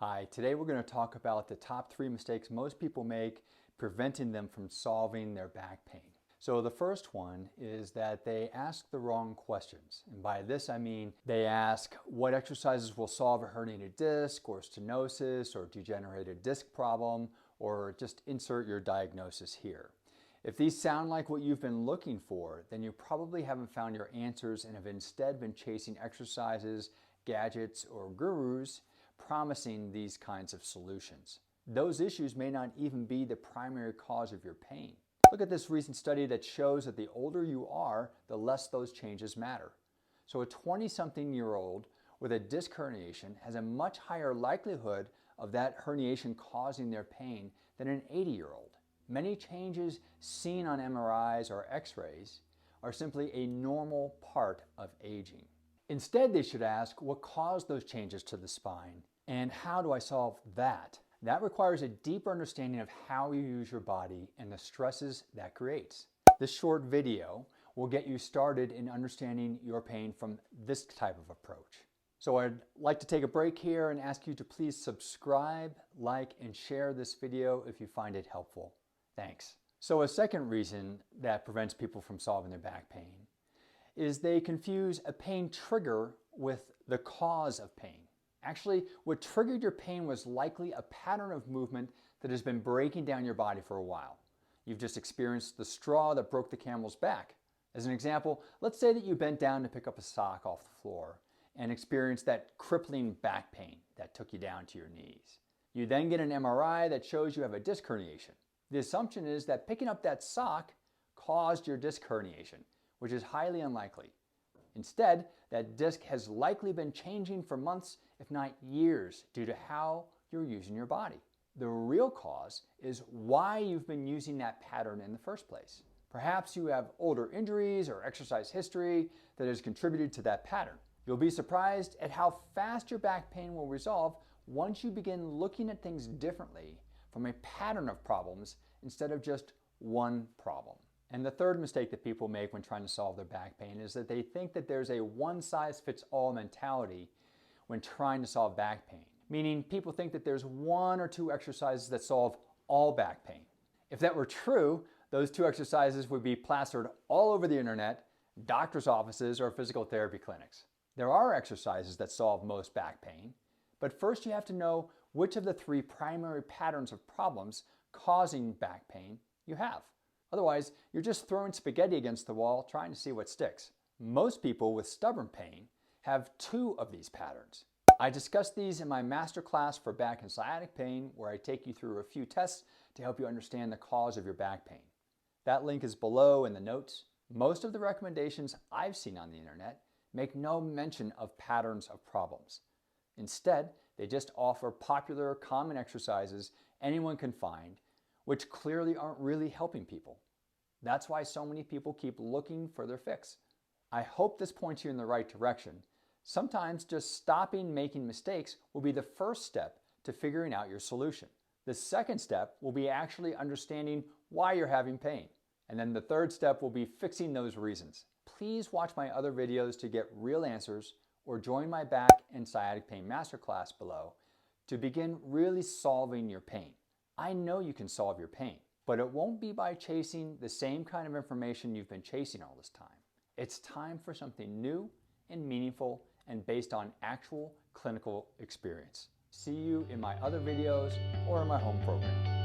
Hi, today we're going to talk about the top 3 mistakes most people make preventing them from solving their back pain. So the first one is that they ask the wrong questions. And by this I mean they ask what exercises will solve a herniated disc or stenosis or degenerated disc problem, or just insert your diagnosis here. If these sound like what you've been looking for, then you probably haven't found your answers and have instead been chasing exercises, gadgets, or gurus promising these kinds of solutions. Those issues may not even be the primary cause of your pain. Look at this recent study that shows that the older you are, the less those changes matter. So a 20-something-year-old with a disc herniation has a much higher likelihood of that herniation causing their pain than an 80-year-old. Many changes seen on MRIs or X-rays are simply a normal part of aging. Instead, they should ask what caused those changes to the spine and how do I solve that? That requires a deeper understanding of how you use your body and the stresses that creates. This short video will get you started in understanding your pain from this type of approach. So I'd like to take a break here and ask you to please subscribe, like, and share this video if you find it helpful. Thanks. So a second reason that prevents people from solving their back pain is they confuse a pain trigger with the cause of pain. Actually, what triggered your pain was likely a pattern of movement that has been breaking down your body for a while. You've just experienced the straw that broke the camel's back. As an example, let's say that you bent down to pick up a sock off the floor and experienced that crippling back pain that took you down to your knees. You then get an MRI that shows you have a disc herniation. The assumption is that picking up that sock caused your disc herniation, which is highly unlikely. Instead, that disc has likely been changing for months, if not years, due to how you're using your body. The real cause is why you've been using that pattern in the first place. Perhaps you have older injuries or exercise history that has contributed to that pattern. You'll be surprised at how fast your back pain will resolve once you begin looking at things differently from a pattern of problems instead of just one problem. And the third mistake that people make when trying to solve their back pain is that they think that there's a one-size-fits-all mentality when trying to solve back pain. Meaning people think that there's 1 or 2 exercises that solve all back pain. If that were true, those 2 exercises would be plastered all over the internet, doctor's offices, or physical therapy clinics. There are exercises that solve most back pain, but first you have to know which of the 3 primary patterns of problems causing back pain you have. Otherwise, you're just throwing spaghetti against the wall trying to see what sticks. Most people with stubborn pain have 2 of these patterns. I discuss these in my masterclass for back and sciatic pain, where I take you through a few tests to help you understand the cause of your back pain. That link is below in the notes. Most of the recommendations I've seen on the internet make no mention of patterns of problems. Instead, they just offer popular, common exercises anyone can find, which clearly aren't really helping people. That's why so many people keep looking for their fix. I hope this points you in the right direction. Sometimes just stopping making mistakes will be the first step to figuring out your solution. The second step will be actually understanding why you're having pain. And then the third step will be fixing those reasons. Please watch my other videos to get real answers, or join my back and sciatic pain masterclass below to begin really solving your pain. I know you can solve your pain, but it won't be by chasing the same kind of information you've been chasing all this time. It's time for something new and meaningful and based on actual clinical experience. See you in my other videos or in my home program.